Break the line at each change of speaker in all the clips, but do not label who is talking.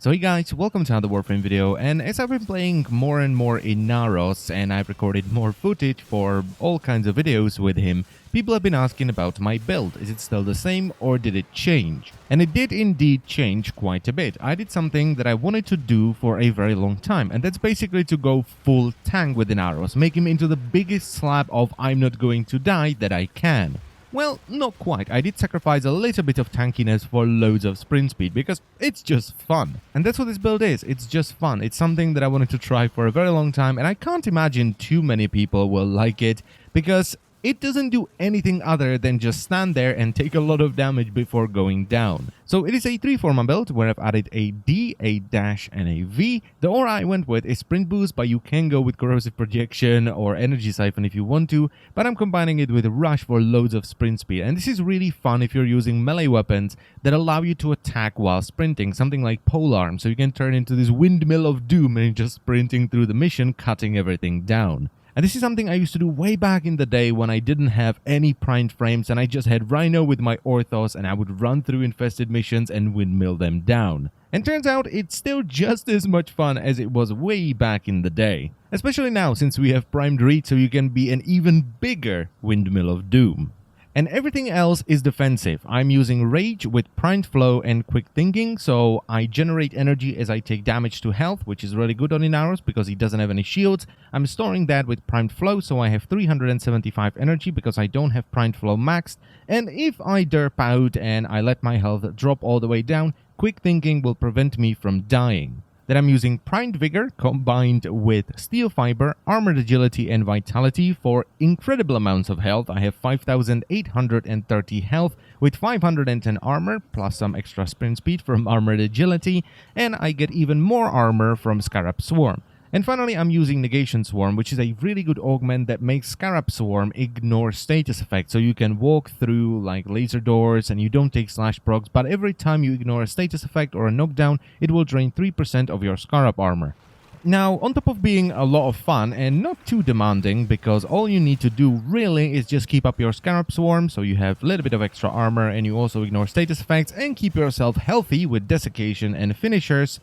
So hey guys, welcome to another Warframe video, and as I've been playing more and more Inaros and I've recorded more footage for all kinds of videos with him, people have been asking about my build. Is it still the same or did it change? And it did indeed change quite a bit. I did something that I wanted to do for a very long time, and that's basically to go full tank with Inaros, make him into the biggest slab of I'm not going to die that I can. Well, not quite. I did sacrifice a little bit of tankiness for loads of sprint speed because it's just fun. And that's what this build is. It's just fun. It's something that I wanted to try for a very long time, and I can't imagine too many people will like it because it doesn't do anything other than just stand there and take a lot of damage before going down. So it is a 3 Forma build where I've added a D, a dash, and a V. The aura I went with is Sprint Boost, but you can go with Corrosive Projection or Energy Siphon if you want to, but I'm combining it with Rush for loads of sprint speed. And this is really fun if you're using melee weapons that allow you to attack while sprinting, something like Polearm, so you can turn into this windmill of doom and just sprinting through the mission, cutting everything down. And this is something I used to do way back in the day when I didn't have any primed frames and I just had Rhino with my Orthos and I would run through infested missions and windmill them down. And turns out it's still just as much fun as it was way back in the day. Especially now since we have primed Reed, so you can be an even bigger windmill of doom. And everything else is defensive. I'm using Rage with Primed Flow and Quick Thinking, so I generate energy as I take damage to health, which is really good on Inaros because he doesn't have any shields. I'm storing that with Primed Flow, so I have 375 energy because I don't have Primed Flow maxed. And if I derp out and I let my health drop all the way down, Quick Thinking will prevent me from dying. Then I'm using Primed Vigor combined with Steel Fiber, Armored Agility, and Vitality for incredible amounts of health. I have 5,830 health with 510 armor, plus some extra sprint speed from Armored Agility, and I get even more armor from Scarab Swarm. And finally, I'm using Negation Swarm, which is a really good augment that makes Scarab Swarm ignore status effects. So you can walk through like laser doors and you don't take slash procs, but every time you ignore a status effect or a knockdown, it will drain 3% of your Scarab armor. Now, on top of being a lot of fun and not too demanding, because all you need to do really is just keep up your Scarab Swarm, so you have a little bit of extra armor and you also ignore status effects and keep yourself healthy with Desiccation and Finishers,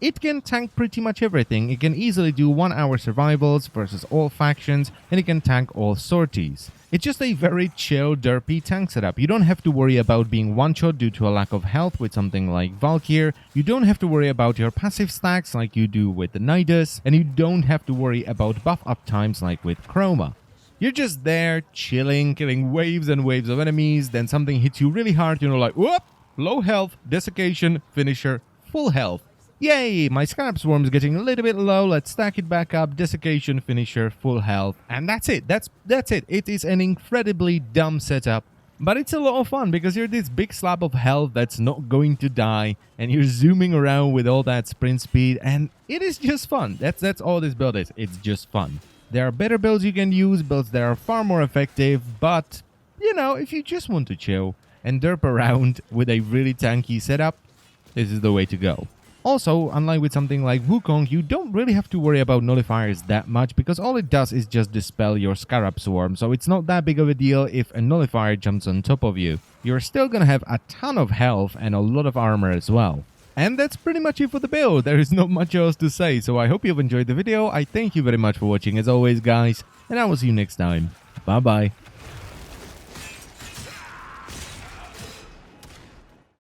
it can tank pretty much everything. It can easily do 1 hour survivals versus all factions, and it can tank all sorties. It's just a very chill, derpy tank setup. You don't have to worry about being one-shot due to a lack of health with something like Valkyr. You don't have to worry about your passive stacks like you do with the Nidus, and you don't have to worry about buff up times like with Chroma. You're just there, chilling, killing waves and waves of enemies, then something hits you really hard, you know, like, whoop, low health, Desiccation, Finisher, full health. Yay! My Scarab Swarm is getting a little bit low. Let's stack it back up. Desiccation, Finisher, full health. And that's it. That's it. It is an incredibly dumb setup. But it's a lot of fun because you're this big slab of health that's not going to die. And you're zooming around with all that sprint speed. And it is just fun. That's all this build is. It's just fun. There are better builds you can use. Builds that are far more effective. But, you know, if you just want to chill and derp around with a really tanky setup, this is the way to go. Also, unlike with something like Wukong, you don't really have to worry about nullifiers that much because all it does is just dispel your Scarab Swarm, so it's not that big of a deal if a nullifier jumps on top of you. You're still gonna have a ton of health and a lot of armor as well. And that's pretty much it for the build. There is not much else to say, so I hope you've enjoyed the video. I thank you very much for watching as always, guys, and I will see you next time. Bye bye.